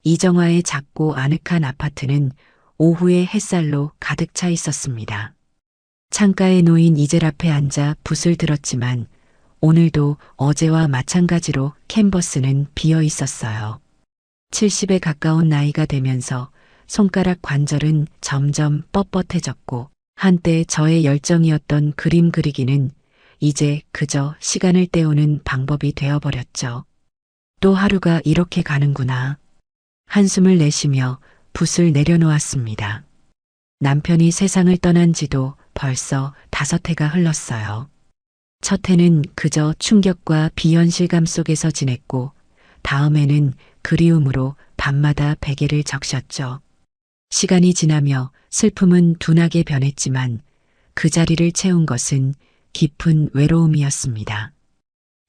이정화의 작고 아늑한 아파트는 오후의 햇살로 가득 차 있었습니다. 창가에 놓인 이젤 앞에 앉아 붓을 들었지만 오늘도 어제와 마찬가지로 캔버스는 비어 있었어요. 70에 가까운 나이가 되면서 손가락 관절은 점점 뻣뻣해졌고 한때 저의 열정이었던 그림 그리기는 이제 그저 시간을 때우는 방법이 되어버렸죠. 또 하루가 이렇게 가는구나. 한숨을 내쉬며 붓을 내려놓았습니다. 남편이 세상을 떠난 지도 벌써 5해가 흘렀어요. 첫 해는 그저 충격과 비현실감 속에서 지냈고 다음에는 그리움으로 밤마다 베개를 적셨죠. 시간이 지나며 슬픔은 둔하게 변했지만 그 자리를 채운 것은 깊은 외로움이었습니다.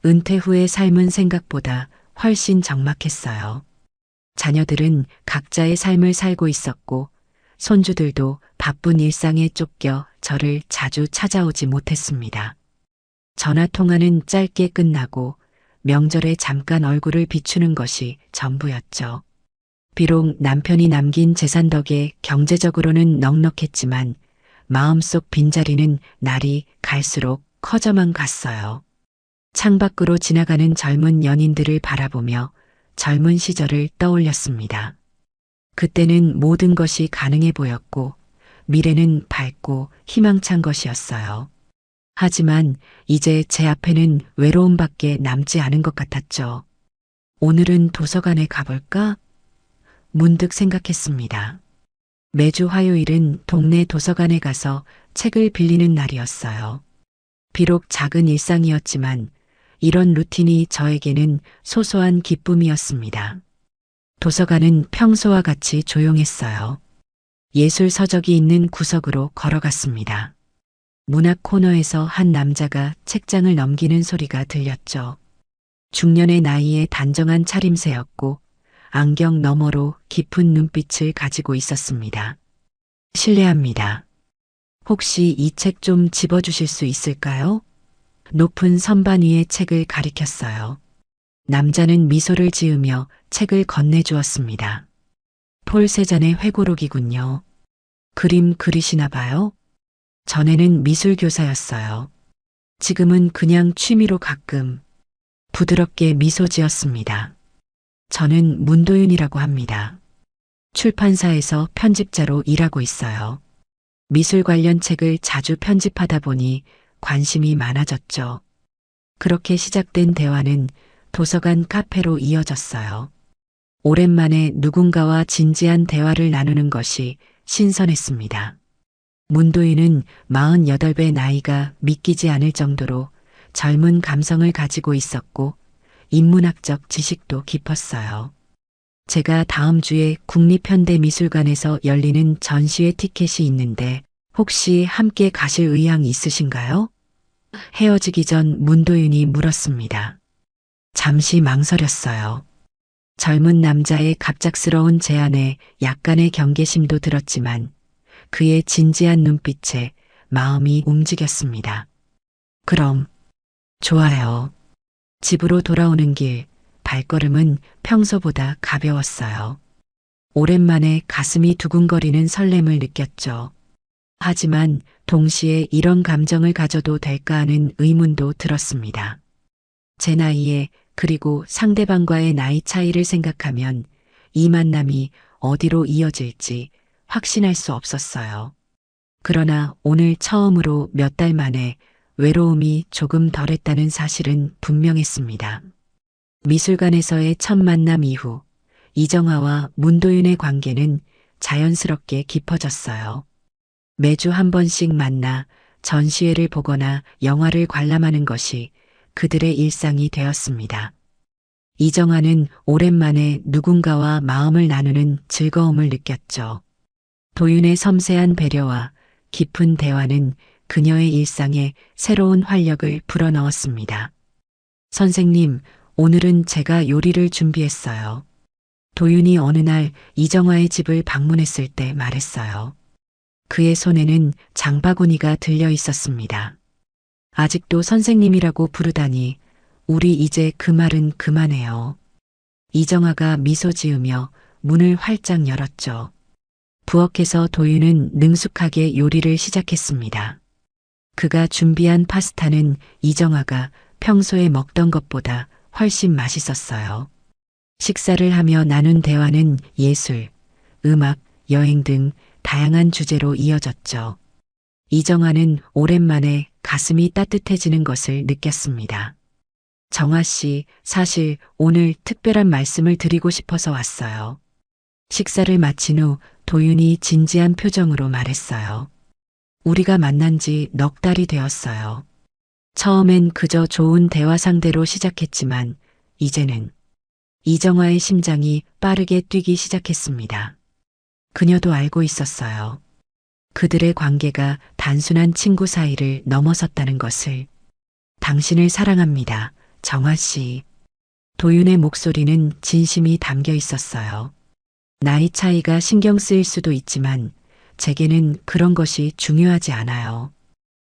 은퇴 후의 삶은 생각보다 훨씬 적막했어요. 자녀들은 각자의 삶을 살고 있었고 손주들도 바쁜 일상에 쫓겨 저를 자주 찾아오지 못했습니다. 전화 통화는 짧게 끝나고 명절에 잠깐 얼굴을 비추는 것이 전부였죠. 비록 남편이 남긴 재산 덕에 경제적으로는 넉넉했지만 마음속 빈자리는 날이 갈수록 커져만 갔어요. 창밖으로 지나가는 젊은 연인들을 바라보며 젊은 시절을 떠올렸습니다. 그때는 모든 것이 가능해 보였고 미래는 밝고 희망찬 것이었어요. 하지만 이제 제 앞에는 외로움밖에 남지 않은 것 같았죠. 오늘은 도서관에 가볼까? 문득 생각했습니다. 매주 화요일은 동네 도서관에 가서 책을 빌리는 날이었어요. 비록 작은 일상이었지만 이런 루틴이 저에게는 소소한 기쁨이었습니다. 도서관은 평소와 같이 조용했어요. 예술 서적이 있는 구석으로 걸어갔습니다. 문학 코너에서 한 남자가 책장을 넘기는 소리가 들렸죠. 중년의 나이에 단정한 차림새였고 안경 너머로 깊은 눈빛을 가지고 있었습니다. 실례합니다. 혹시 이 책 좀 집어주실 수 있을까요? 높은 선반 위의 책을 가리켰어요. 남자는 미소를 지으며 책을 건네주었습니다. 폴 세잔의 회고록이군요. 그림 그리시나 봐요? 전에는 미술교사였어요. 지금은 그냥 취미로 가끔. 부드럽게 미소 지었습니다. 저는 문도윤이라고 합니다. 출판사에서 편집자로 일하고 있어요. 미술 관련 책을 자주 편집하다 보니 관심이 많아졌죠. 그렇게 시작된 대화는 도서관 카페로 이어졌어요. 오랜만에 누군가와 진지한 대화를 나누는 것이 신선했습니다. 문도인은 48배 나이가 믿기지 않을 정도로 젊은 감성을 가지고 있었고 인문학적 지식도 깊었어요. 제가 다음 주에 국립현대미술관에서 열리는 전시회 티켓이 있는데 혹시 함께 가실 의향 있으신가요? 헤어지기 전 문도윤이 물었습니다. 잠시 망설였어요. 젊은 남자의 갑작스러운 제안에 약간의 경계심도 들었지만 그의 진지한 눈빛에 마음이 움직였습니다. 그럼, 좋아요. 집으로 돌아오는 길, 발걸음은 평소보다 가벼웠어요. 오랜만에 가슴이 두근거리는 설렘을 느꼈죠. 하지만 동시에 이런 감정을 가져도 될까 하는 의문도 들었습니다. 제 나이에 그리고 상대방과의 나이 차이를 생각하면 이 만남이 어디로 이어질지 확신할 수 없었어요. 그러나 오늘 처음으로 몇 달 만에 외로움이 조금 덜했다는 사실은 분명했습니다. 미술관에서의 첫 만남 이후 이정아와 문도윤의 관계는 자연스럽게 깊어졌어요. 매주 한 번씩 만나 전시회를 보거나 영화를 관람하는 것이 그들의 일상이 되었습니다. 이정아는 오랜만에 누군가와 마음을 나누는 즐거움을 느꼈죠. 도윤의 섬세한 배려와 깊은 대화는 그녀의 일상에 새로운 활력을 불어넣었습니다. 선생님, 오늘은 제가 요리를 준비했어요. 도윤이 어느 날 이정아의 집을 방문했을 때 말했어요. 그의 손에는 장바구니가 들려 있었습니다. 아직도 선생님이라고 부르다니 우리 이제 그 말은 그만해요. 이정아가 미소 지으며 문을 활짝 열었죠. 부엌에서 도윤은 능숙하게 요리를 시작했습니다. 그가 준비한 파스타는 이정아가 평소에 먹던 것보다 훨씬 맛있었어요. 식사를 하며 나눈 대화는 예술, 음악, 여행 등 다양한 주제로 이어졌죠. 이정아는 오랜만에 가슴이 따뜻해지는 것을 느꼈습니다. 정아 씨, 사실 오늘 특별한 말씀을 드리고 싶어서 왔어요. 식사를 마친 후 도윤이 진지한 표정으로 말했어요. 우리가 만난 지 넉 달이 되었어요. 처음엔 그저 좋은 대화 상대로 시작했지만 이제는 이정아의 심장이 빠르게 뛰기 시작했습니다. 그녀도 알고 있었어요. 그들의 관계가 단순한 친구 사이를 넘어섰다는 것을. 당신을 사랑합니다, 정아 씨. 도윤의 목소리는 진심이 담겨 있었어요. 나이 차이가 신경 쓰일 수도 있지만 제게는 그런 것이 중요하지 않아요.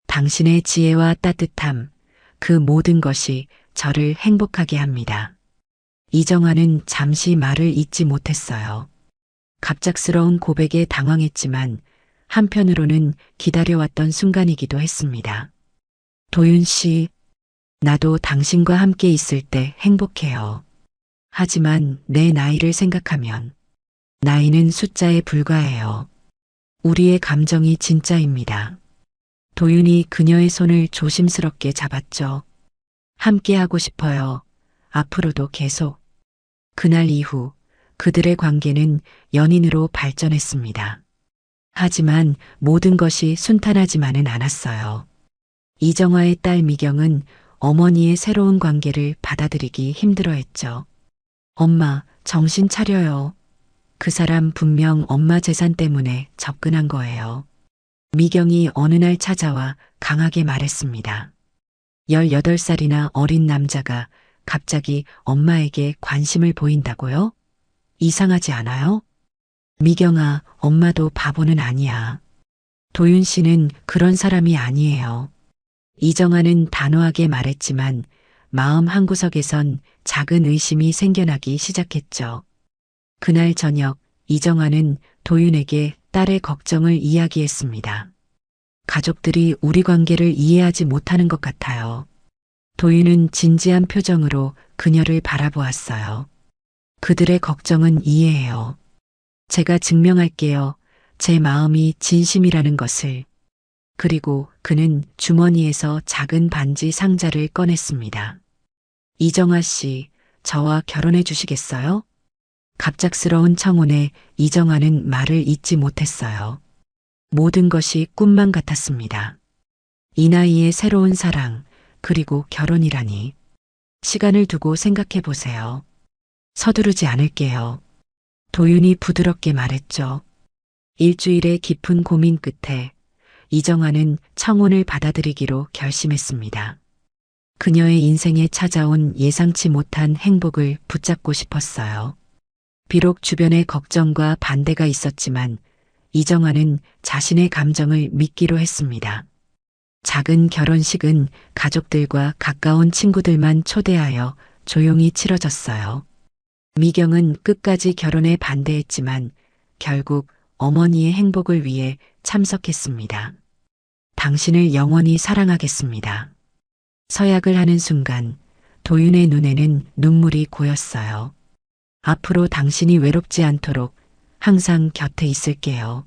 당신의 지혜와 따뜻함, 그 모든 것이 저를 행복하게 합니다. 이정아는 잠시 말을 잇지 못했어요. 갑작스러운 고백에 당황했지만 한편으로는 기다려왔던 순간이기도 했습니다. 도윤 씨, 나도 당신과 함께 있을 때 행복해요. 하지만 내 나이를 생각하면 나이는 숫자에 불과해요. 우리의 감정이 진짜입니다. 도윤이 그녀의 손을 조심스럽게 잡았죠. 함께하고 싶어요. 앞으로도 계속. 그날 이후 그들의 관계는 연인으로 발전했습니다. 하지만 모든 것이 순탄하지만은 않았어요. 이정아의 딸 미경은 어머니의 새로운 관계를 받아들이기 힘들어했죠. 엄마, 정신 차려요. 그 사람 분명 엄마 재산 때문에 접근한 거예요. 미경이 어느 날 찾아와 강하게 말했습니다. 18살이나 어린 남자가 갑자기 엄마에게 관심을 보인다고요? 이상하지 않아요? 미경아, 엄마도 바보는 아니야. 도윤 씨는 그런 사람이 아니에요. 이정아는 단호하게 말했지만 마음 한구석에선 작은 의심이 생겨나기 시작했죠. 그날 저녁 이정아는 도윤에게 딸의 걱정을 이야기했습니다. 가족들이 우리 관계를 이해하지 못하는 것 같아요. 도윤은 진지한 표정으로 그녀를 바라보았어요. 그들의 걱정은 이해해요. 제가 증명할게요. 제 마음이 진심이라는 것을. 그리고 그는 주머니에서 작은 반지 상자를 꺼냈습니다. 이정아 씨, 저와 결혼해 주시겠어요? 갑작스러운 청혼에 이정아는 말을 잇지 못했어요. 모든 것이 꿈만 같았습니다. 이 나이에 새로운 사랑, 그리고 결혼이라니. 시간을 두고 생각해 보세요. 서두르지 않을게요. 도윤이 부드럽게 말했죠. 일주일의 깊은 고민 끝에 이정아는 청혼을 받아들이기로 결심했습니다. 그녀의 인생에 찾아온 예상치 못한 행복을 붙잡고 싶었어요. 비록 주변의 걱정과 반대가 있었지만 이정아는 자신의 감정을 믿기로 했습니다. 작은 결혼식은 가족들과 가까운 친구들만 초대하여 조용히 치러졌어요. 미경은 끝까지 결혼에 반대했지만 결국 어머니의 행복을 위해 참석했습니다. 당신을 영원히 사랑하겠습니다. 서약을 하는 순간 도윤의 눈에는 눈물이 고였어요. 앞으로 당신이 외롭지 않도록 항상 곁에 있을게요.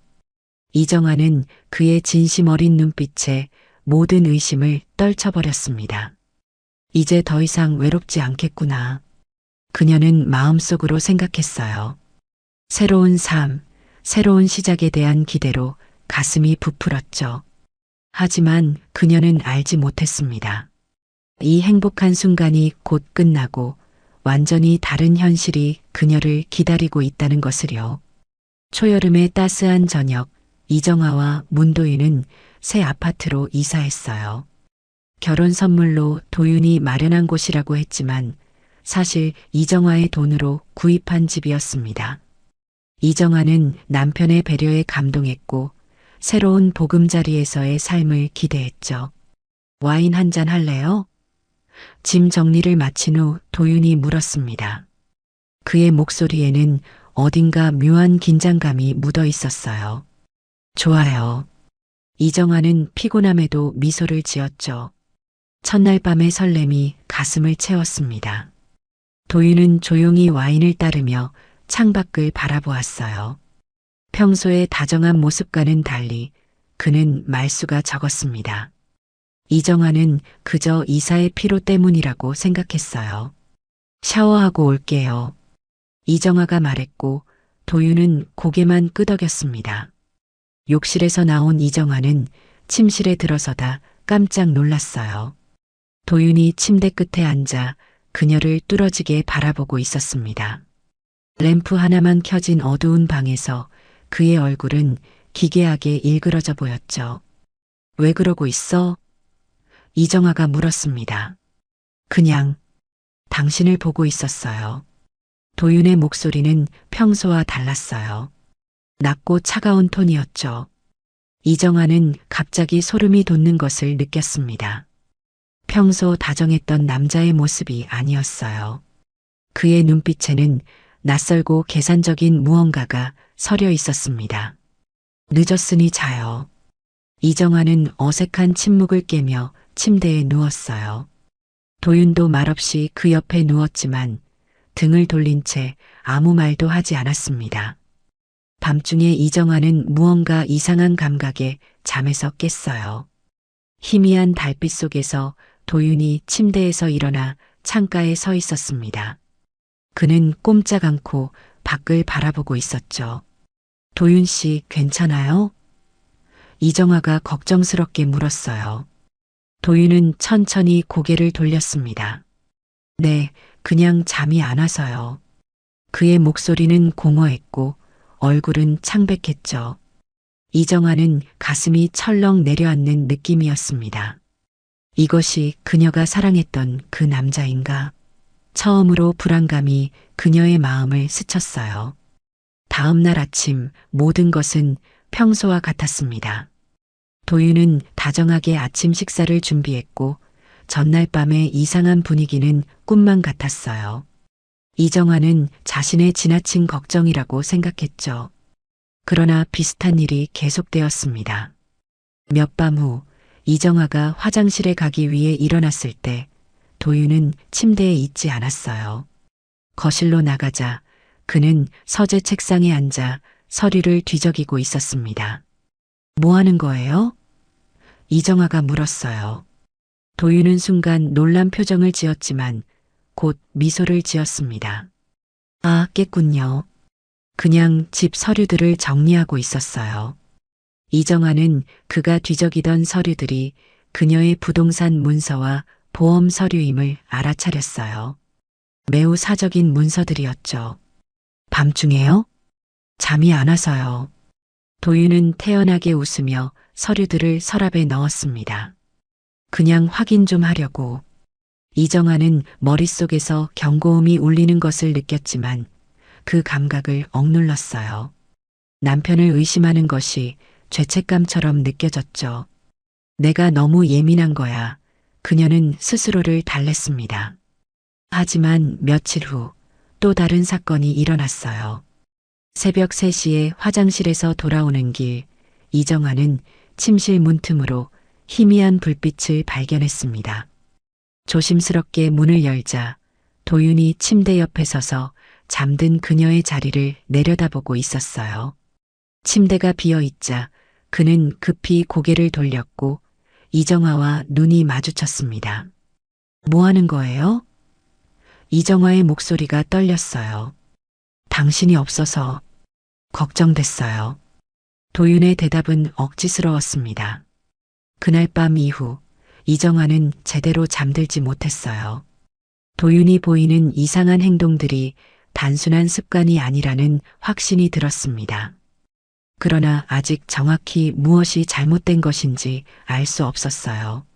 이정아는 그의 진심 어린 눈빛에 모든 의심을 떨쳐버렸습니다. 이제 더 이상 외롭지 않겠구나. 그녀는 마음속으로 생각했어요. 새로운 삶, 새로운 시작에 대한 기대로 가슴이 부풀었죠. 하지만 그녀는 알지 못했습니다. 이 행복한 순간이 곧 끝나고 완전히 다른 현실이 그녀를 기다리고 있다는 것을요. 초여름의 따스한 저녁, 이정아와 문도윤은 새 아파트로 이사했어요. 결혼 선물로 도윤이 마련한 곳이라고 했지만 사실 이정아의 돈으로 구입한 집이었습니다. 이정아는 남편의 배려에 감동했고 새로운 보금자리에서의 삶을 기대했죠. 와인 한 잔 할래요? 짐 정리를 마친 후 도윤이 물었습니다. 그의 목소리에는 어딘가 묘한 긴장감이 묻어 있었어요. 좋아요. 이정아는 피곤함에도 미소를 지었죠. 첫날 밤의 설렘이 가슴을 채웠습니다. 도윤은 조용히 와인을 따르며 창밖을 바라보았어요. 평소의 다정한 모습과는 달리 그는 말수가 적었습니다. 이정아는 그저 이사의 피로 때문이라고 생각했어요. 샤워하고 올게요. 이정아가 말했고 도윤은 고개만 끄덕였습니다. 욕실에서 나온 이정아는 침실에 들어서다 깜짝 놀랐어요. 도윤이 침대 끝에 앉아 그녀를 뚫어지게 바라보고 있었습니다. 램프 하나만 켜진 어두운 방에서 그의 얼굴은 기괴하게 일그러져 보였죠. 왜 그러고 있어? 이정아가 물었습니다. 그냥 당신을 보고 있었어요. 도윤의 목소리는 평소와 달랐어요. 낮고 차가운 톤이었죠. 이정아는 갑자기 소름이 돋는 것을 느꼈습니다. 평소 다정했던 남자의 모습이 아니었어요. 그의 눈빛에는 낯설고 계산적인 무언가가 서려 있었습니다. 늦었으니 자요. 이정아는 어색한 침묵을 깨며 침대에 누웠어요. 도윤도 말없이 그 옆에 누웠지만 등을 돌린 채 아무 말도 하지 않았습니다. 밤중에 이정아는 무언가 이상한 감각에 잠에서 깼어요. 희미한 달빛 속에서 도윤이 침대에서 일어나 창가에 서 있었습니다. 그는 꼼짝 않고 밖을 바라보고 있었죠. 도윤 씨 괜찮아요? 이정아가 걱정스럽게 물었어요. 도윤은 천천히 고개를 돌렸습니다. 네, 그냥 잠이 안 와서요. 그의 목소리는 공허했고 얼굴은 창백했죠. 이정아는 가슴이 철렁 내려앉는 느낌이었습니다. 이것이 그녀가 사랑했던 그 남자인가? 처음으로 불안감이 그녀의 마음을 스쳤어요. 다음 날 아침 모든 것은 평소와 같았습니다. 도윤은 다정하게 아침 식사를 준비했고 전날 밤의 이상한 분위기는 꿈만 같았어요. 이정아는 자신의 지나친 걱정이라고 생각했죠. 그러나 비슷한 일이 계속되었습니다. 몇 밤 후 이정아가 화장실에 가기 위해 일어났을 때 도윤은 침대에 있지 않았어요. 거실로 나가자 그는 서재 책상에 앉아 서류를 뒤적이고 있었습니다. 뭐 하는 거예요? 이정아가 물었어요. 도윤은 순간 놀란 표정을 지었지만 곧 미소를 지었습니다. 아, 깼군요. 그냥 집 서류들을 정리하고 있었어요. 이정아는 그가 뒤적이던 서류들이 그녀의 부동산 문서와 보험 서류임을 알아차렸어요. 매우 사적인 문서들이었죠. 밤중에요? 잠이 안 와서요. 도윤은 태연하게 웃으며 서류들을 서랍에 넣었습니다. 그냥 확인 좀 하려고. 이정아는 머릿속에서 경고음이 울리는 것을 느꼈지만 그 감각을 억눌렀어요. 남편을 의심하는 것이 죄책감처럼 느껴졌죠. 내가 너무 예민한 거야. 그녀는 스스로를 달랬습니다. 하지만 며칠 후 또 다른 사건이 일어났어요. 새벽 3시에 화장실에서 돌아오는 길, 이정아는 침실 문틈으로 희미한 불빛을 발견했습니다. 조심스럽게 문을 열자 도윤이 침대 옆에 서서 잠든 그녀의 자리를 내려다보고 있었어요. 침대가 비어 있자 그는 급히 고개를 돌렸고 이정아와 눈이 마주쳤습니다. 뭐 하는 거예요? 이정아의 목소리가 떨렸어요. 당신이 없어서 걱정됐어요. 도윤의 대답은 억지스러웠습니다. 그날 밤 이후 이정아는 제대로 잠들지 못했어요. 도윤이 보이는 이상한 행동들이 단순한 습관이 아니라는 확신이 들었습니다. 그러나 아직 정확히 무엇이 잘못된 것인지 알 수 없었어요.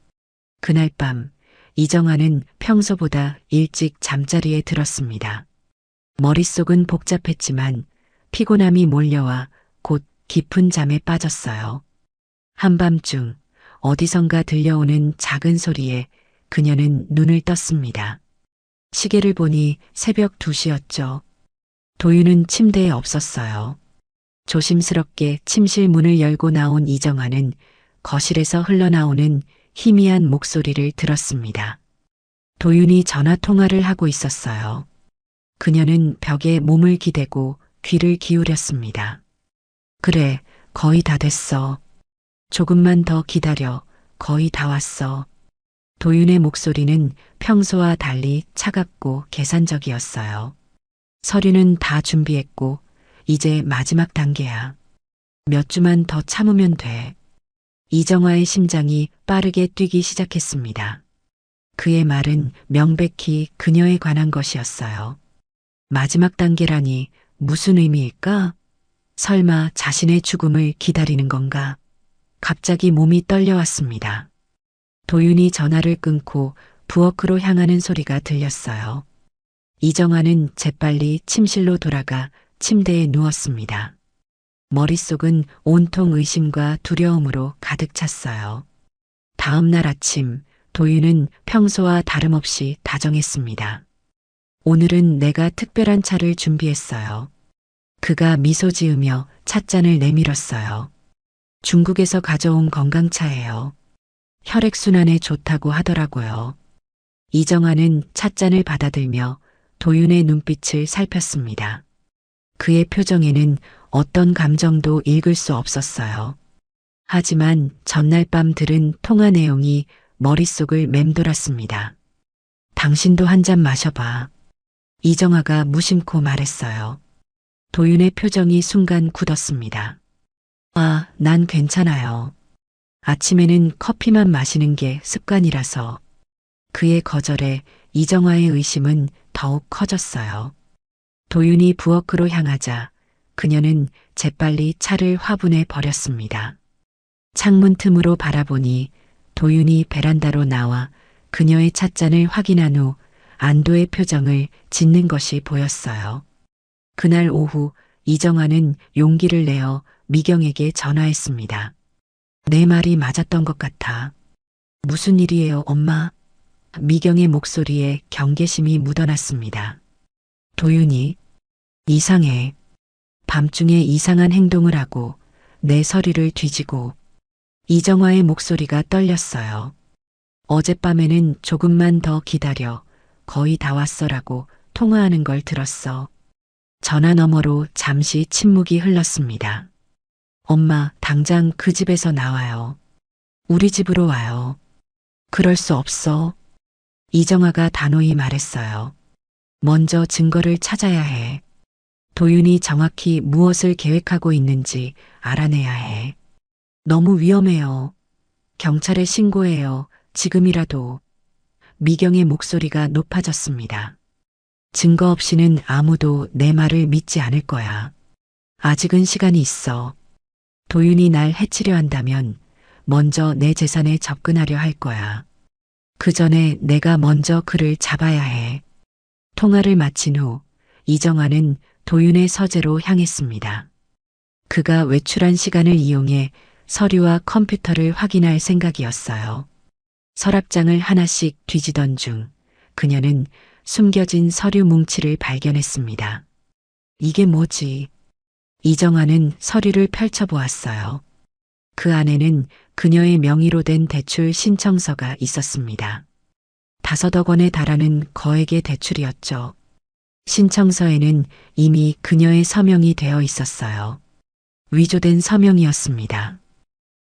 그날 밤 이정아는 평소보다 일찍 잠자리에 들었습니다. 머릿속은 복잡했지만 피곤함이 몰려와 곧 깊은 잠에 빠졌어요. 한밤중 어디선가 들려오는 작은 소리에 그녀는 눈을 떴습니다. 시계를 보니 새벽 2시였죠. 도윤은 침대에 없었어요. 조심스럽게 침실 문을 열고 나온 이정아는 거실에서 흘러나오는 희미한 목소리를 들었습니다. 도윤이 전화 통화를 하고 있었어요. 그녀는 벽에 몸을 기대고 귀를 기울였습니다. 그래, 거의 다 됐어. 조금만 더 기다려. 거의 다 왔어. 도윤의 목소리는 평소와 달리 차갑고 계산적이었어요. 서류는 다 준비했고, 이제 마지막 단계야. 몇 주만 더 참으면 돼. 이정화의 심장이 빠르게 뛰기 시작했습니다. 그의 말은 명백히 그녀에 관한 것이었어요. 마지막 단계라니 무슨 의미일까? 설마 자신의 죽음을 기다리는 건가? 갑자기 몸이 떨려왔습니다. 도윤이 전화를 끊고 부엌으로 향하는 소리가 들렸어요. 이정아는 재빨리 침실로 돌아가 침대에 누웠습니다. 머릿속은 온통 의심과 두려움으로 가득 찼어요. 다음 날 아침, 도윤은 평소와 다름없이 다정했습니다. 오늘은 내가 특별한 차를 준비했어요. 그가 미소 지으며 찻잔을 내밀었어요. 중국에서 가져온 건강차예요. 혈액순환에 좋다고 하더라고요. 이정아는 찻잔을 받아들며 도윤의 눈빛을 살폈습니다. 그의 표정에는 어떤 감정도 읽을 수 없었어요. 하지만 전날 밤 들은 통화 내용이 머릿속을 맴돌았습니다. 당신도 한 잔 마셔봐. 이정아가 무심코 말했어요. 도윤의 표정이 순간 굳었습니다. 아, 난 괜찮아요. 아침에는 커피만 마시는 게 습관이라서. 그의 거절에 이정아의 의심은 더욱 커졌어요. 도윤이 부엌으로 향하자 그녀는 재빨리 차를 화분에 버렸습니다. 창문 틈으로 바라보니 도윤이 베란다로 나와 그녀의 찻잔을 확인한 후 안도의 표정을 짓는 것이 보였어요. 그날 오후 이정아는 용기를 내어 미경에게 전화했습니다. 내 말이 맞았던 것 같아. 무슨 일이에요, 엄마? 미경의 목소리에 경계심이 묻어났습니다. 도윤이 이상해. 밤중에 이상한 행동을 하고 내 서류를 뒤지고. 이정화의 목소리가 떨렸어요. 어젯밤에는 조금만 더 기다려. 거의 다 왔어라고 통화하는 걸 들었어. 전화 너머로 잠시 침묵이 흘렀습니다. 엄마, 당장 그 집에서 나와요. 우리 집으로 와요. 그럴 수 없어. 이정아가 단호히 말했어요. 먼저 증거를 찾아야 해. 도윤이 정확히 무엇을 계획하고 있는지 알아내야 해. 너무 위험해요. 경찰에 신고해요. 지금이라도. 미경의 목소리가 높아졌습니다. 증거 없이는 아무도 내 말을 믿지 않을 거야. 아직은 시간이 있어. 도윤이 날 해치려 한다면 먼저 내 재산에 접근하려 할 거야. 그 전에 내가 먼저 그를 잡아야 해. 통화를 마친 후 이정아는 도윤의 서재로 향했습니다. 그가 외출한 시간을 이용해 서류와 컴퓨터를 확인할 생각이었어요. 서랍장을 하나씩 뒤지던 중 그녀는 숨겨진 서류 뭉치를 발견했습니다. 이게 뭐지? 이정아는 서류를 펼쳐보았어요. 그 안에는 그녀의 명의로 된 대출 신청서가 있었습니다. 5억 원에 달하는 거액의 대출이었죠. 신청서에는 이미 그녀의 서명이 되어 있었어요. 위조된 서명이었습니다.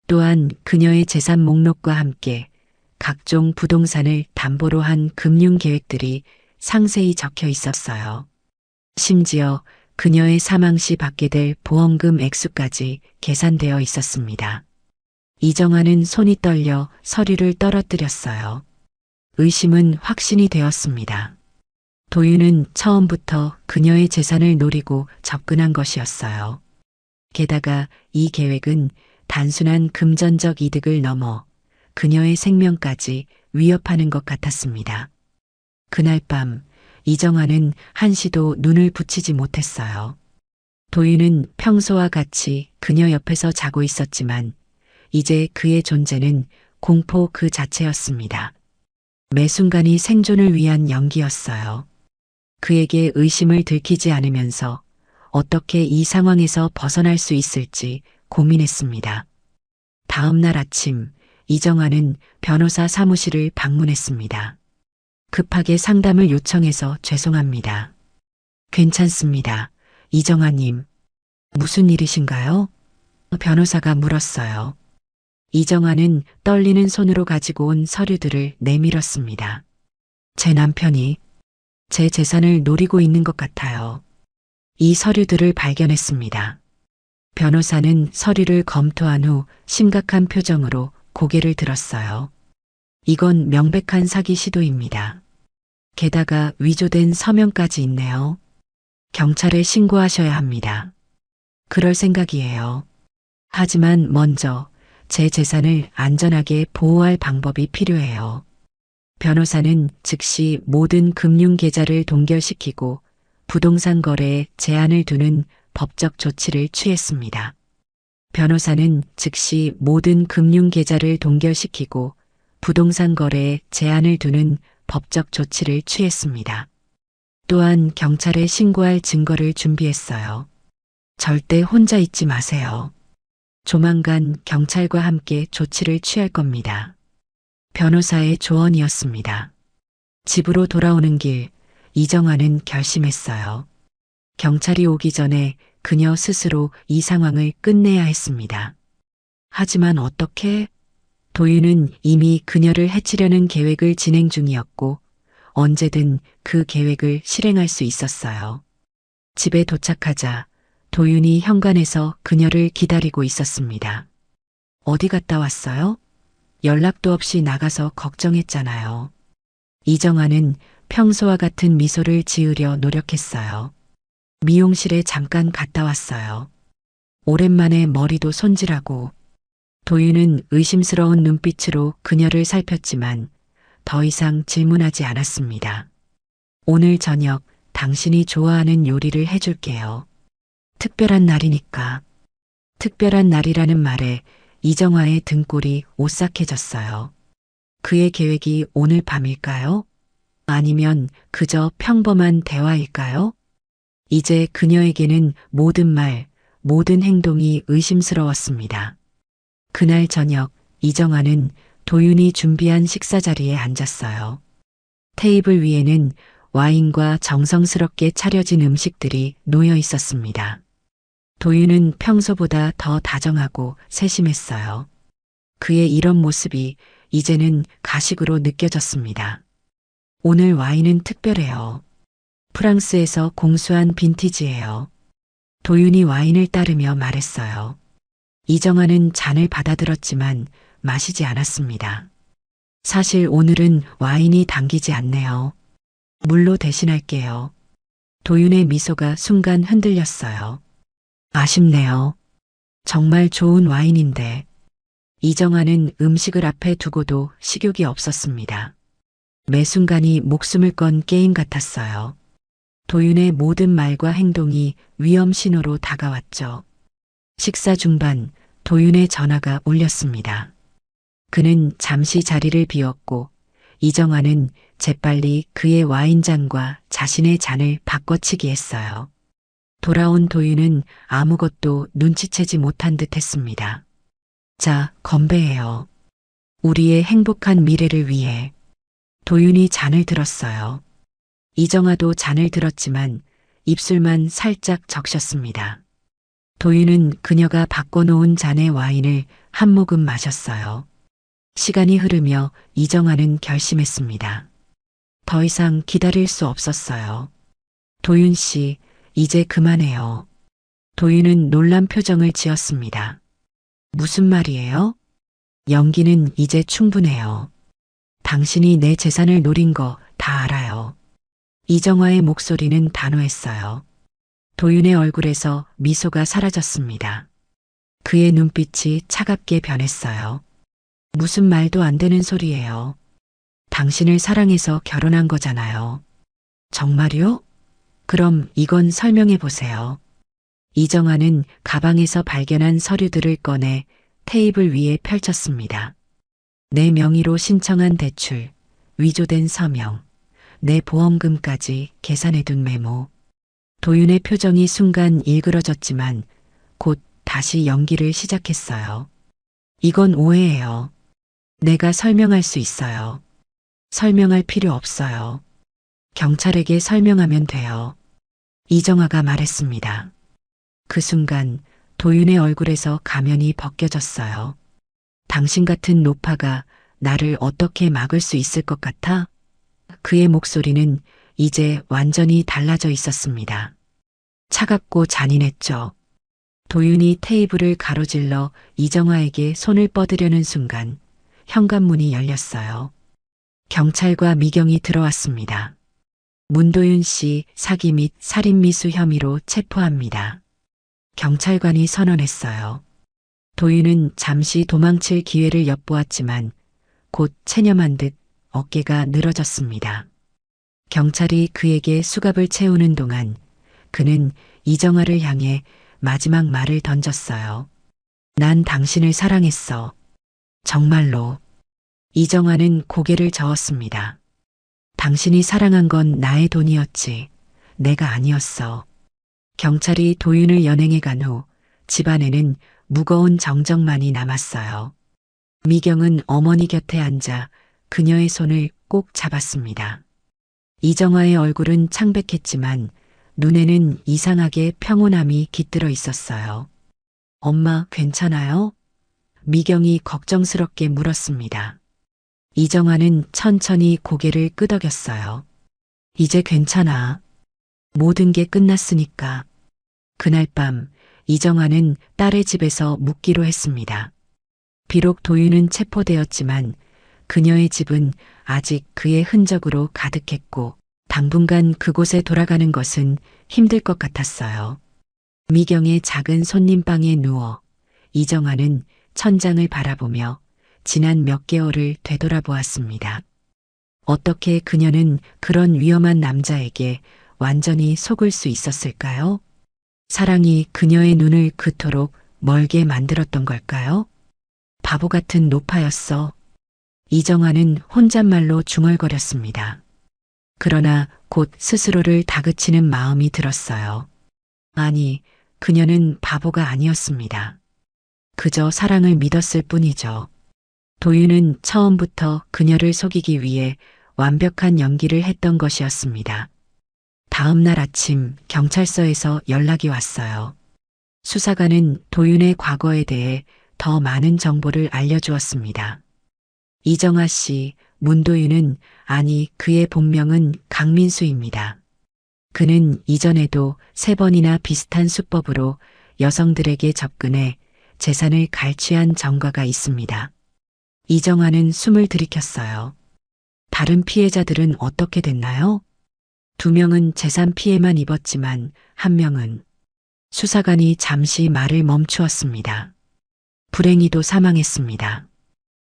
또한 그녀의 재산 목록과 함께 각종 부동산을 담보로 한 금융 계획들이 상세히 적혀 있었어요. 심지어 그녀의 사망 시 받게 될 보험금 액수까지 계산되어 있었습니다. 이정아는 손이 떨려 서류를 떨어뜨렸어요. 의심은 확신이 되었습니다. 도윤은 처음부터 그녀의 재산을 노리고 접근한 것이었어요. 게다가 이 계획은 단순한 금전적 이득을 넘어 그녀의 생명까지 위협하는 것 같았습니다. 그날 밤 이정아는 한시도 눈을 붙이지 못했어요. 도윤은 평소와 같이 그녀 옆에서 자고 있었지만 이제 그의 존재는 공포 그 자체였습니다. 매 순간이 생존을 위한 연기였어요. 그에게 의심을 들키지 않으면서 어떻게 이 상황에서 벗어날 수 있을지 고민했습니다. 다음 날 아침, 이정아는 변호사 사무실을 방문했습니다. 급하게 상담을 요청해서 죄송합니다. 괜찮습니다. 이정아님, 무슨 일이신가요? 변호사가 물었어요. 이정아는 떨리는 손으로 가지고 온 서류들을 내밀었습니다. 제 남편이 제 재산을 노리고 있는 것 같아요. 이 서류들을 발견했습니다. 변호사는 서류를 검토한 후 심각한 표정으로 고개를 들었어요. 이건 명백한 사기 시도입니다. 게다가 위조된 서명까지 있네요. 경찰에 신고하셔야 합니다. 그럴 생각이에요. 하지만 먼저 제 재산을 안전하게 보호할 방법이 필요해요. 변호사는 즉시 모든 금융 계좌를 동결시키고 부동산 거래에 제한을 두는 법적 조치를 취했습니다. 변호사는 즉시 모든 금융 계좌를 동결시키고 부동산 거래에 제한을 두는 법적 조치를 취했습니다. 또한 경찰에 신고할 증거를 준비했어요. 절대 혼자 있지 마세요. 조만간 경찰과 함께 조치를 취할 겁니다. 변호사의 조언이었습니다. 집으로 돌아오는 길, 이정아는 결심했어요. 경찰이 오기 전에 그녀 스스로 이 상황을 끝내야 했습니다. 하지만 어떻게? 도윤은 이미 그녀를 해치려는 계획을 진행 중이었고 언제든 그 계획을 실행할 수 있었어요. 집에 도착하자 도윤이 현관에서 그녀를 기다리고 있었습니다. 어디 갔다 왔어요? 연락도 없이 나가서 걱정했잖아요. 이정아는 평소와 같은 미소를 지으려 노력했어요. 미용실에 잠깐 갔다 왔어요. 오랜만에 머리도 손질하고. 도윤은 의심스러운 눈빛으로 그녀를 살폈지만 더 이상 질문하지 않았습니다. 오늘 저녁 당신이 좋아하는 요리를 해줄게요. 특별한 날이니까. 특별한 날이라는 말에 이정아의 등골이 오싹해졌어요. 그의 계획이 오늘 밤일까요? 아니면 그저 평범한 대화일까요? 이제 그녀에게는 모든 말, 모든 행동이 의심스러웠습니다. 그날 저녁 이정아는 도윤이 준비한 식사 자리에 앉았어요. 테이블 위에는 와인과 정성스럽게 차려진 음식들이 놓여 있었습니다. 도윤은 평소보다 더 다정하고 세심했어요. 그의 이런 모습이 이제는 가식으로 느껴졌습니다. 오늘 와인은 특별해요. 프랑스에서 공수한 빈티지예요. 도윤이 와인을 따르며 말했어요. 이정아는 잔을 받아들었지만 마시지 않았습니다. 사실 오늘은 와인이 당기지 않네요. 물로 대신할게요. 도윤의 미소가 순간 흔들렸어요. 아쉽네요. 정말 좋은 와인인데. 이정아는 음식을 앞에 두고도 식욕이 없었습니다. 매 순간이 목숨을 건 게임 같았어요. 도윤의 모든 말과 행동이 위험 신호로 다가왔죠. 식사 중반 도윤의 전화가 울렸습니다. 그는 잠시 자리를 비웠고 이정아는 재빨리 그의 와인잔과 자신의 잔을 바꿔치기 했어요. 돌아온 도윤은 아무것도 눈치채지 못한 듯 했습니다. 자, 건배해요. 우리의 행복한 미래를 위해. 도윤이 잔을 들었어요. 이정아도 잔을 들었지만 입술만 살짝 적셨습니다. 도윤은 그녀가 바꿔놓은 잔의 와인을 한 모금 마셨어요. 시간이 흐르며 이정아는 결심했습니다. 더 이상 기다릴 수 없었어요. 도윤 씨, 이제 그만해요. 도윤은 놀란 표정을 지었습니다. 무슨 말이에요? 연기는 이제 충분해요. 당신이 내 재산을 노린 거 다 알아요. 이정아의 목소리는 단호했어요. 도윤의 얼굴에서 미소가 사라졌습니다. 그의 눈빛이 차갑게 변했어요. 무슨 말도 안 되는 소리예요. 당신을 사랑해서 결혼한 거잖아요. 정말요? 그럼 이건 설명해 보세요. 이정아는 가방에서 발견한 서류들을 꺼내 테이블 위에 펼쳤습니다. 내 명의로 신청한 대출, 위조된 서명, 내 보험금까지 계산해둔 메모. 도윤의 표정이 순간 일그러졌지만 곧 다시 연기를 시작했어요. 이건 오해예요. 내가 설명할 수 있어요. 설명할 필요 없어요. 경찰에게 설명하면 돼요. 이정아가 말했습니다. 그 순간 도윤의 얼굴에서 가면이 벗겨졌어요. 당신 같은 노파가 나를 어떻게 막을 수 있을 것 같아? 그의 목소리는 이제 완전히 달라져 있었습니다. 차갑고 잔인했죠. 도윤이 테이블을 가로질러 이정아에게 손을 뻗으려는 순간 현관문이 열렸어요. 경찰과 미경이 들어왔습니다. 문도윤 씨 사기 및 살인미수 혐의로 체포합니다. 경찰관이 선언했어요. 도윤은 잠시 도망칠 기회를 엿보았지만 곧 체념한 듯 어깨가 늘어졌습니다. 경찰이 그에게 수갑을 채우는 동안 그는 이정아를 향해 마지막 말을 던졌어요. 난 당신을 사랑했어. 정말로. 이정아는 고개를 저었습니다. 당신이 사랑한 건 나의 돈이었지. 내가 아니었어. 경찰이 도윤을 연행해 간 후 집안에는 무거운 정적만이 남았어요. 미경은 어머니 곁에 앉아 그녀의 손을 꼭 잡았습니다. 이정아의 얼굴은 창백했지만 눈에는 이상하게 평온함이 깃들어 있었어요. 엄마 괜찮아요? 미경이 걱정스럽게 물었습니다. 이정아는 천천히 고개를 끄덕였어요. 이제 괜찮아. 모든 게 끝났으니까. 그날 밤 이정아는 딸의 집에서 묵기로 했습니다. 비록 도윤은 체포되었지만 그녀의 집은 아직 그의 흔적으로 가득했고 당분간 그곳에 돌아가는 것은 힘들 것 같았어요. 미경의 작은 손님방에 누워 이정아는 천장을 바라보며 지난 몇 개월을 되돌아보았습니다. 어떻게 그녀는 그런 위험한 남자에게 완전히 속을 수 있었을까요? 사랑이 그녀의 눈을 그토록 멀게 만들었던 걸까요? 바보 같은 노파였어. 이정아는 혼잣말로 중얼거렸습니다. 그러나 곧 스스로를 다그치는 마음이 들었어요. 아니, 그녀는 바보가 아니었습니다. 그저 사랑을 믿었을 뿐이죠. 도윤은 처음부터 그녀를 속이기 위해 완벽한 연기를 했던 것이었습니다. 다음 날 아침 경찰서에서 연락이 왔어요. 수사관은 도윤의 과거에 대해 더 많은 정보를 알려주었습니다. 이정아 씨, 문도윤은 아니 그의 본명은 강민수입니다. 그는 이전에도 3번이나 비슷한 수법으로 여성들에게 접근해 재산을 갈취한 전과가 있습니다. 이정아는 숨을 들이켰어요. 다른 피해자들은 어떻게 됐나요? 2명은 재산 피해만 입었지만 1명은 수사관이 잠시 말을 멈추었습니다. 불행히도 사망했습니다.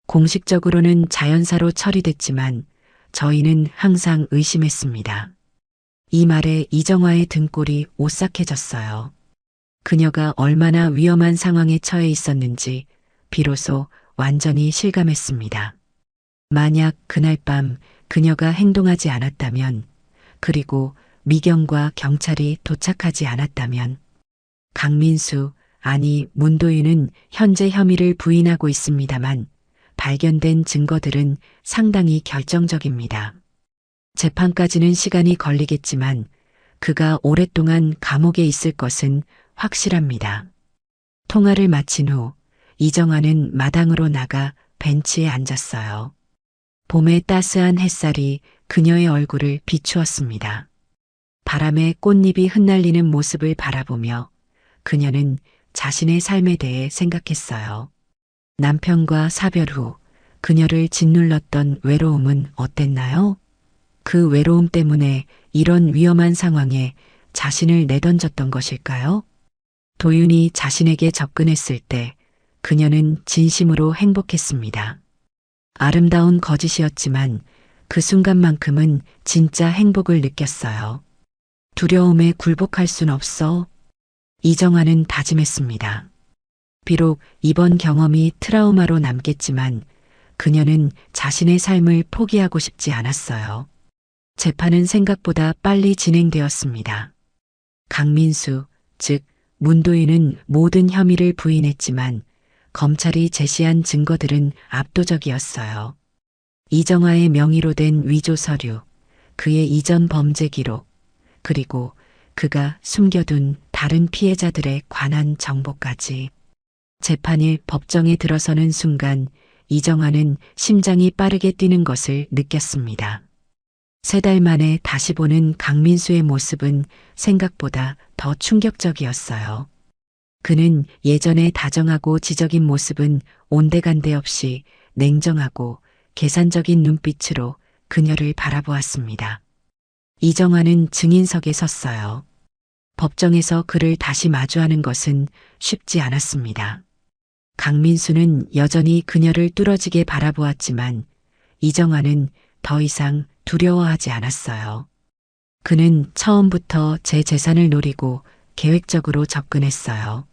공식적으로는 자연사로 처리됐지만 저희는 항상 의심했습니다. 이 말에 이정아의 등골이 오싹해졌어요. 그녀가 얼마나 위험한 상황에 처해 있었는지 비로소 완전히 실감했습니다. 만약 그날 밤 그녀가 행동하지 않았다면, 그리고 미경과 경찰이 도착하지 않았다면, 강민수, 아니 문도윤은 현재 혐의를 부인하고 있습니다만 발견된 증거들은 상당히 결정적입니다. 재판까지는 시간이 걸리겠지만 그가 오랫동안 감옥에 있을 것은 확실합니다. 통화를 마친 후 이정아는 마당으로 나가 벤치에 앉았어요. 봄의 따스한 햇살이 그녀의 얼굴을 비추었습니다. 바람에 꽃잎이 흩날리는 모습을 바라보며 그녀는 자신의 삶에 대해 생각했어요. 남편과 사별 후 그녀를 짓눌렀던 외로움은 어땠나요? 그 외로움 때문에 이런 위험한 상황에 자신을 내던졌던 것일까요? 도윤이 자신에게 접근했을 때 그녀는 진심으로 행복했습니다. 아름다운 거짓이었지만 그 순간만큼은 진짜 행복을 느꼈어요. 두려움에 굴복할 순 없어. 이정아는 다짐했습니다. 비록 이번 경험이 트라우마로 남겠지만 그녀는 자신의 삶을 포기하고 싶지 않았어요. 재판은 생각보다 빨리 진행되었습니다. 강민수, 즉 문도인은 모든 혐의를 부인했지만 검찰이 제시한 증거들은 압도적이었어요. 이정아의 명의로 된 위조 서류, 그의 이전 범죄 기록, 그리고 그가 숨겨둔 다른 피해자들에 관한 정보까지. 재판일 법정에 들어서는 순간 이정아는 심장이 빠르게 뛰는 것을 느꼈습니다. 3달 만에 다시 보는 강민수의 모습은 생각보다 더 충격적이었어요. 그는 예전에 다정하고 지적인 모습은 온데간데 없이 냉정하고 계산적인 눈빛으로 그녀를 바라보았습니다. 이정아는 증인석에 섰어요. 법정에서 그를 다시 마주하는 것은 쉽지 않았습니다. 강민수는 여전히 그녀를 뚫어지게 바라보았지만 이정아는 더 이상 두려워하지 않았어요. 그는 처음부터 제 재산을 노리고 계획적으로 접근했어요.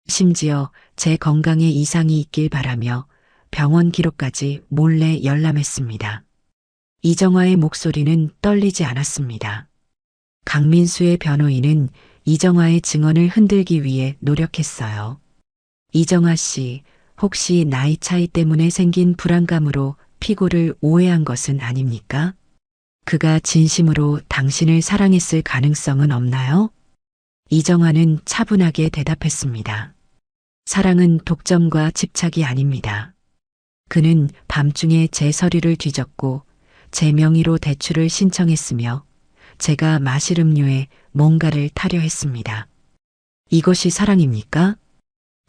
심지어 제 건강에 이상이 있길 바라며 병원 기록까지 몰래 열람했습니다. 이정아의 목소리는 떨리지 않았습니다. 강민수의 변호인은 이정아의 증언을 흔들기 위해 노력했어요. 이정아 씨, 혹시 나이 차이 때문에 생긴 불안감으로 피고를 오해한 것은 아닙니까? 그가 진심으로 당신을 사랑했을 가능성은 없나요? 이정아는 차분하게 대답했습니다. 사랑은 독점과 집착이 아닙니다. 그는 밤중에 제 서류를 뒤졌고 제 명의로 대출을 신청했으며 제가 마실 음료에 뭔가를 타려 했습니다. 이것이 사랑입니까?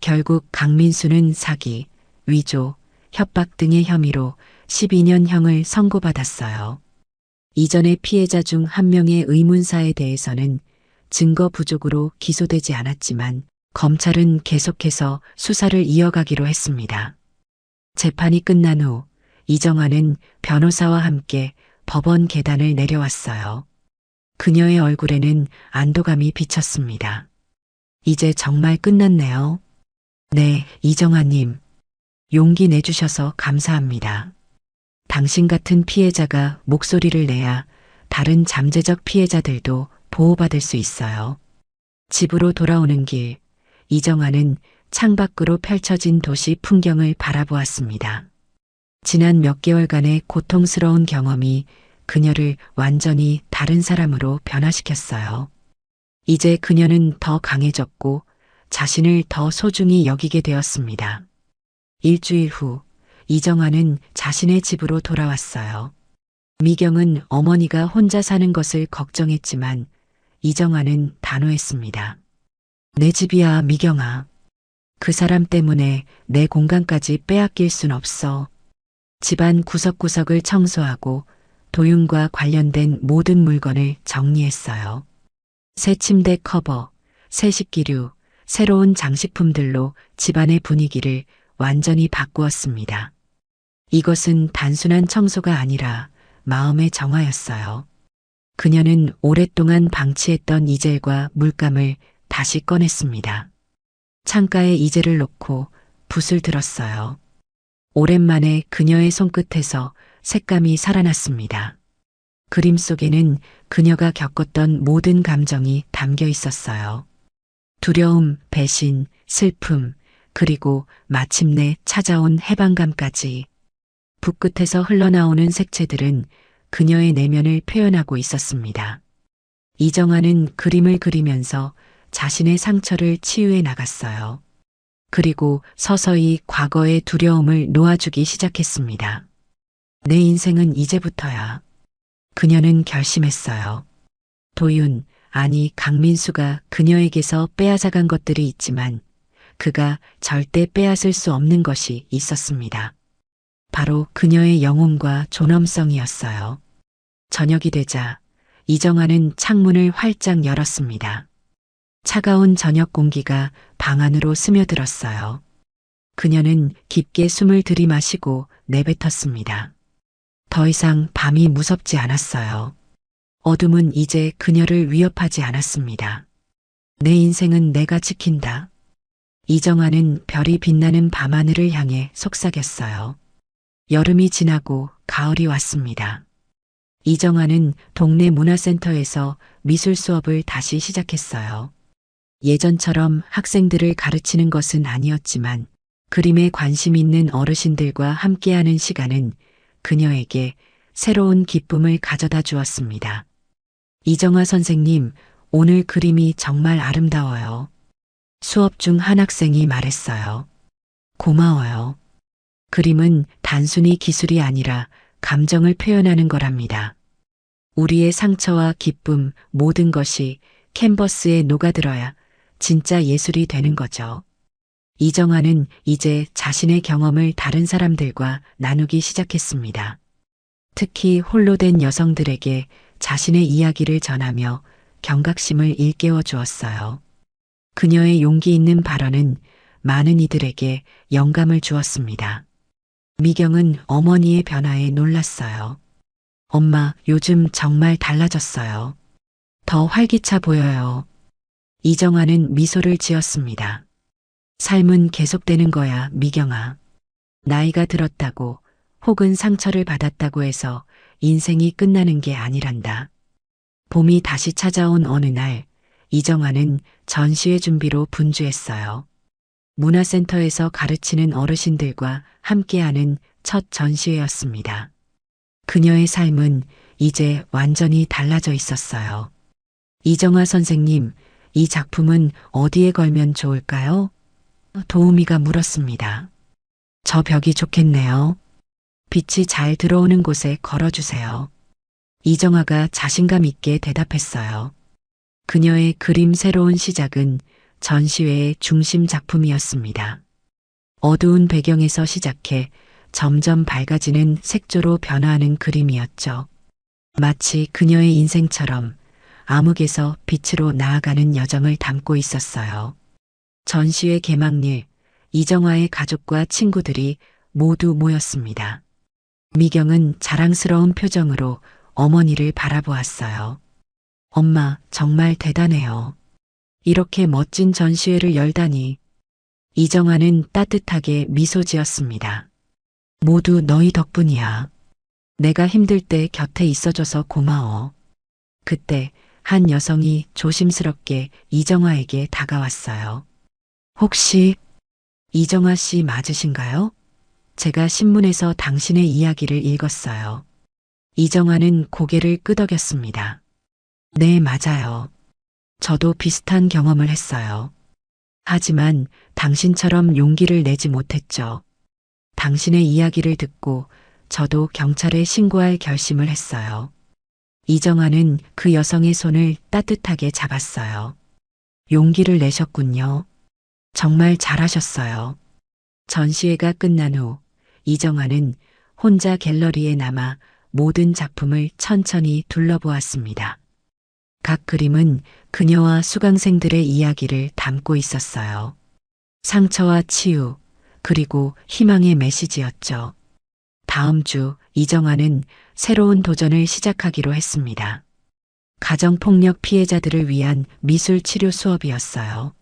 결국 강민수는 사기, 위조, 협박 등의 혐의로 12년형을 선고받았어요. 이전의 피해자 중 한 명의 의문사에 대해서는 증거 부족으로 기소되지 않았지만 검찰은 계속해서 수사를 이어가기로 했습니다. 재판이 끝난 후 이정아는 변호사와 함께 법원 계단을 내려왔어요. 그녀의 얼굴에는 안도감이 비쳤습니다. 이제 정말 끝났네요. 네, 이정아님. 용기 내주셔서 감사합니다. 당신 같은 피해자가 목소리를 내야 다른 잠재적 피해자들도 보호받을 수 있어요. 집으로 돌아오는 길, 이정아는 창밖으로 펼쳐진 도시 풍경을 바라보았습니다. 지난 몇 개월간의 고통스러운 경험이 그녀를 완전히 다른 사람으로 변화시켰어요. 이제 그녀는 더 강해졌고 자신을 더 소중히 여기게 되었습니다. 일주일 후 이정아는 자신의 집으로 돌아왔어요. 미경은 어머니가 혼자 사는 것을 걱정했지만 이정아는 단호했습니다. 내 집이야, 미경아. 그 사람 때문에 내 공간까지 빼앗길 순 없어. 집안 구석구석을 청소하고 도윤과 관련된 모든 물건을 정리했어요. 새 침대 커버, 새 식기류, 새로운 장식품들로 집안의 분위기를 완전히 바꾸었습니다. 이것은 단순한 청소가 아니라 마음의 정화였어요. 그녀는 오랫동안 방치했던 이젤과 물감을 다시 꺼냈습니다. 창가에 이젤을 놓고 붓을 들었어요. 오랜만에 그녀의 손끝에서 색감이 살아났습니다. 그림 속에는 그녀가 겪었던 모든 감정이 담겨 있었어요. 두려움, 배신, 슬픔, 그리고 마침내 찾아온 해방감까지. 붓끝에서 흘러나오는 색채들은 그녀의 내면을 표현하고 있었습니다. 이정아는 그림을 그리면서 자신의 상처를 치유해 나갔어요. 그리고 서서히 과거의 두려움을 놓아주기 시작했습니다. 내 인생은 이제부터야. 그녀는 결심했어요. 도윤, 아니 강민수가 그녀에게서 빼앗아간 것들이 있지만 그가 절대 빼앗을 수 없는 것이 있었습니다. 바로 그녀의 영혼과 존엄성이었어요. 저녁이 되자 이정아는 창문을 활짝 열었습니다. 차가운 저녁 공기가 방 안으로 스며들었어요. 그녀는 깊게 숨을 들이마시고 내뱉었습니다. 더 이상 밤이 무섭지 않았어요. 어둠은 이제 그녀를 위협하지 않았습니다. 내 인생은 내가 지킨다. 이정아는 별이 빛나는 밤하늘을 향해 속삭였어요. 여름이 지나고 가을이 왔습니다. 이정아는 동네 문화센터에서 미술 수업을 다시 시작했어요. 예전처럼 학생들을 가르치는 것은 아니었지만 그림에 관심 있는 어르신들과 함께하는 시간은 그녀에게 새로운 기쁨을 가져다 주었습니다. 이정아 선생님, 오늘 그림이 정말 아름다워요. 수업 중 한 학생이 말했어요. 고마워요. 그림은 단순히 기술이 아니라 감정을 표현하는 거랍니다. 우리의 상처와 기쁨, 모든 것이 캔버스에 녹아들어야 진짜 예술이 되는 거죠. 이정아는 이제 자신의 경험을 다른 사람들과 나누기 시작했습니다. 특히 홀로 된 여성들에게 자신의 이야기를 전하며 경각심을 일깨워 주었어요. 그녀의 용기 있는 발언은 많은 이들에게 영감을 주었습니다. 미경은 어머니의 변화에 놀랐어요. 엄마, 요즘 정말 달라졌어요. 더 활기차 보여요. 이정아는 미소를 지었습니다. 삶은 계속되는 거야, 미경아. 나이가 들었다고 혹은 상처를 받았다고 해서 인생이 끝나는 게 아니란다. 봄이 다시 찾아온 어느 날, 이정아는 전시회 준비로 분주했어요. 문화센터에서 가르치는 어르신들과 함께하는 첫 전시회였습니다. 그녀의 삶은 이제 완전히 달라져 있었어요. 이정아 선생님, 이 작품은 어디에 걸면 좋을까요? 도우미가 물었습니다. 저 벽이 좋겠네요. 빛이 잘 들어오는 곳에 걸어주세요. 이정아가 자신감 있게 대답했어요. 그녀의 그림 새로운 시작은 전시회의 중심 작품이었습니다. 어두운 배경에서 시작해 점점 밝아지는 색조로 변화하는 그림이었죠. 마치 그녀의 인생처럼 암흑에서 빛으로 나아가는 여정을 담고 있었어요. 전시회 개막일, 이정아의 가족과 친구들이 모두 모였습니다. 미경은 자랑스러운 표정으로 어머니를 바라보았어요. 엄마, 정말 대단해요. 이렇게 멋진 전시회를 열다니. 이정아는 따뜻하게 미소 지었습니다. 모두 너희 덕분이야. 내가 힘들 때 곁에 있어줘서 고마워. 그때 한 여성이 조심스럽게 이정아에게 다가왔어요. 혹시 이정아 씨 맞으신가요? 제가 신문에서 당신의 이야기를 읽었어요. 이정아는 고개를 끄덕였습니다. 네, 맞아요. 저도 비슷한 경험을 했어요. 하지만 당신처럼 용기를 내지 못했죠. 당신의 이야기를 듣고 저도 경찰에 신고할 결심을 했어요. 이정아는 그 여성의 손을 따뜻하게 잡았어요. 용기를 내셨군요. 정말 잘하셨어요. 전시회가 끝난 후 이정아는 혼자 갤러리에 남아 모든 작품을 천천히 둘러보았습니다. 각 그림은 그녀와 수강생들의 이야기를 담고 있었어요. 상처와 치유, 그리고 희망의 메시지였죠. 다음 주 이정아는 새로운 도전을 시작하기로 했습니다. 가정폭력 피해자들을 위한 미술 치료 수업이었어요.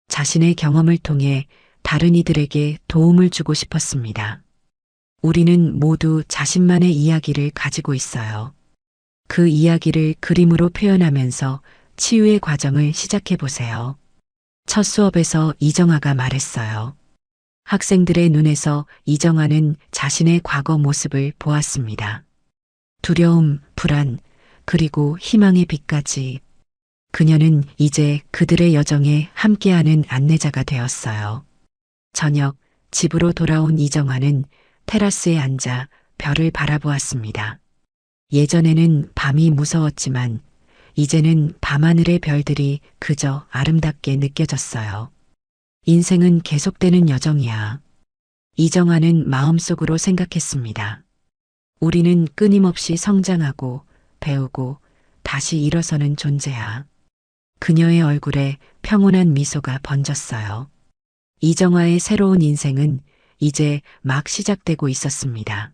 자신의 경험을 통해 다른 이들에게 도움을 주고 싶었습니다. 우리는 모두 자신만의 이야기를 가지고 있어요. 그 이야기를 그림으로 표현하면서 치유의 과정을 시작해 보세요. 첫 수업에서 이정아가 말했어요. 학생들의 눈에서 이정아는 자신의 과거 모습을 보았습니다. 두려움, 불안, 그리고 희망의 빛까지. 그녀는 이제 그들의 여정에 함께하는 안내자가 되었어요. 저녁, 집으로 돌아온 이정아는 테라스에 앉아 별을 바라보았습니다. 예전에는 밤이 무서웠지만 이제는 밤하늘의 별들이 그저 아름답게 느껴졌어요. 인생은 계속되는 여정이야. 이정아는 마음속으로 생각했습니다. 우리는 끊임없이 성장하고 배우고 다시 일어서는 존재야. 그녀의 얼굴에 평온한 미소가 번졌어요. 이정아의 새로운 인생은 이제 막 시작되고 있었습니다.